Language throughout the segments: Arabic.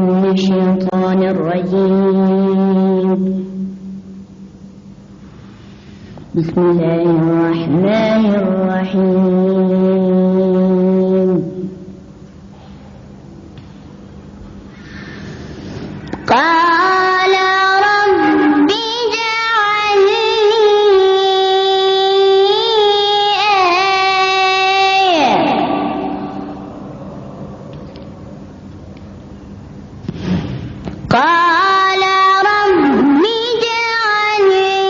من الشيطان الرجيم. بسم الله الرحمن الرحيم. قال رب اجعل لي آية. قال رب اجعل لي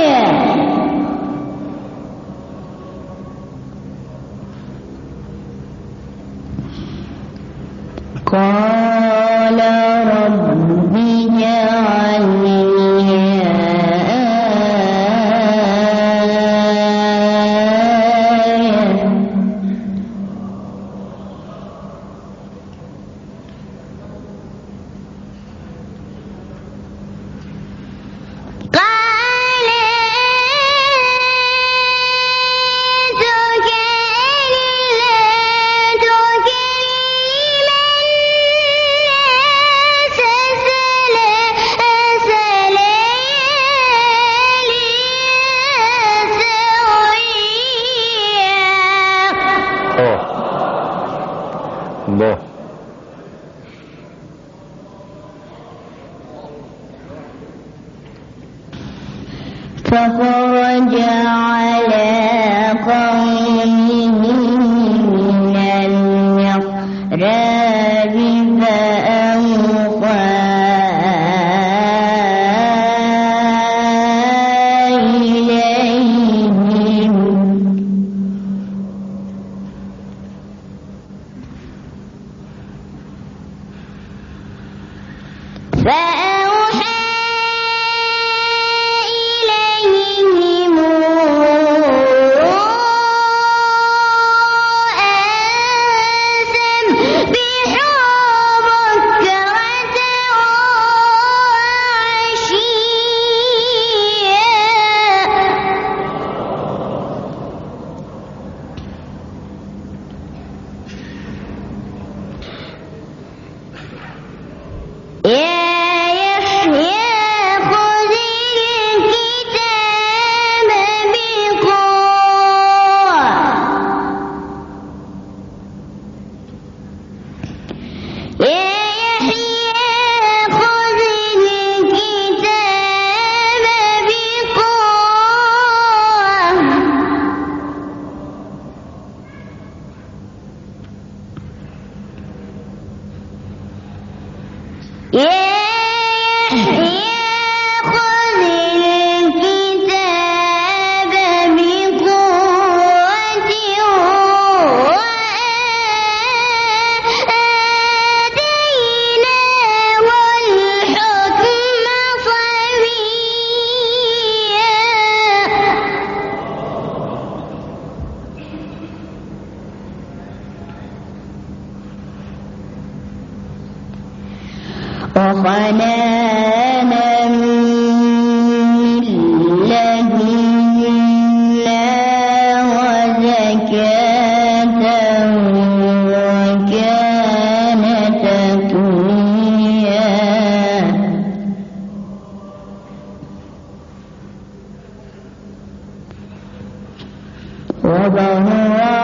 آية. قال رب اجعل لي الله. فخرج على قومه من المحراب فأوحى إليهم وحنانا من لدنا وزكاة وكان تقيا. وبرا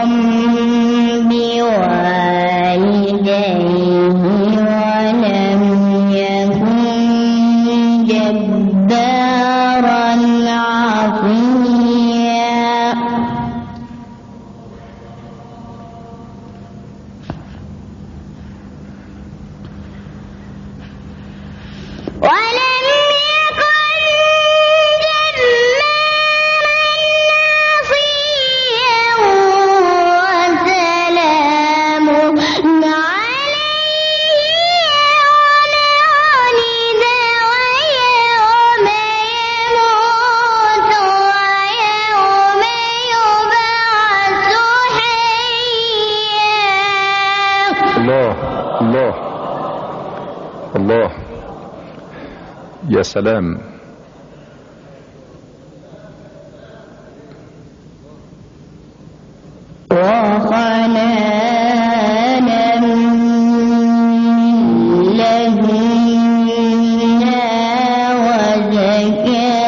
بوالديه ولم يكن جبارا عصيا. ولم يكن جبارا عصيا. وسلام الله الله الله. يا سلام. وحنانا من لدنا وزكاة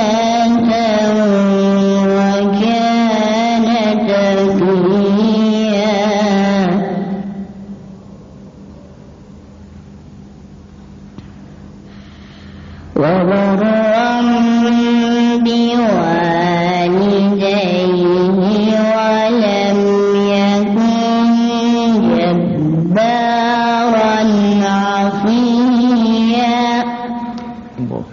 وكان تقيا وبرا بوالديه ولم يكن جبارا عصيا الله.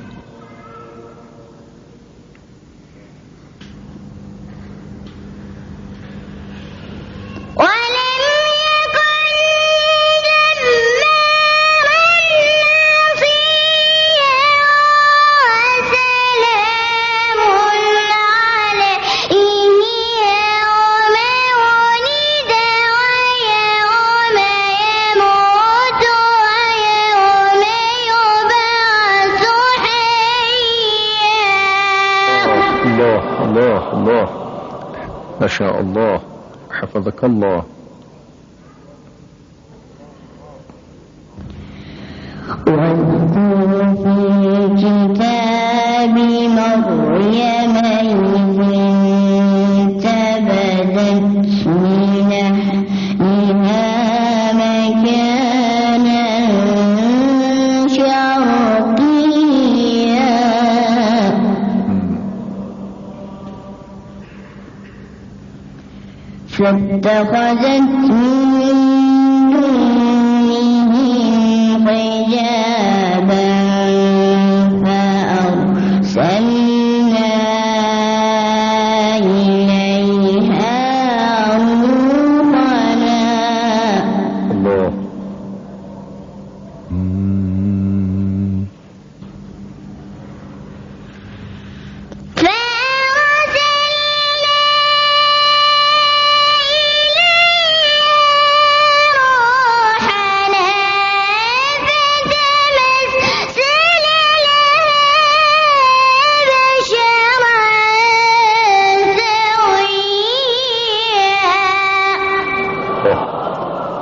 ولم يكن جبارا عصيا وسلام عليه يوم ولد ويوم يموت ويوم يبعث حيا. الله الله الله، ما شاء الله، حفظك الله. واذكر في الكتاب مريم إذ انتبذت من أهلها مكانا شرقيا فاتخذت من دونهم حجابا فأرسلنا إليها روحنا الله.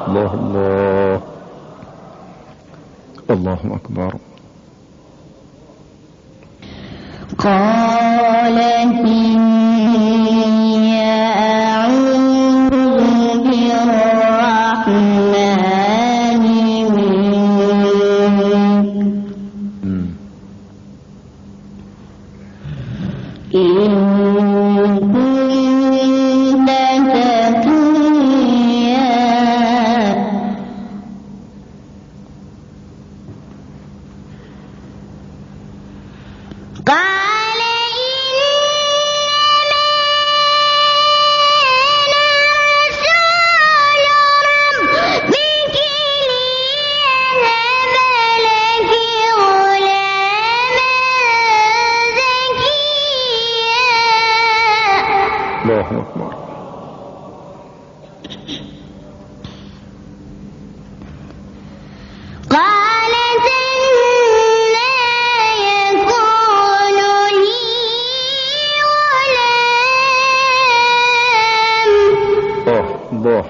الله الله، الله أكبر. قالت إني أعوذ بالرحمن منك إن كنت تقيا. قال إنما أنا رسول ربك ليهب لك غلاما زكيا. الله أكبر. قالت أنى يكون لي غلام الله.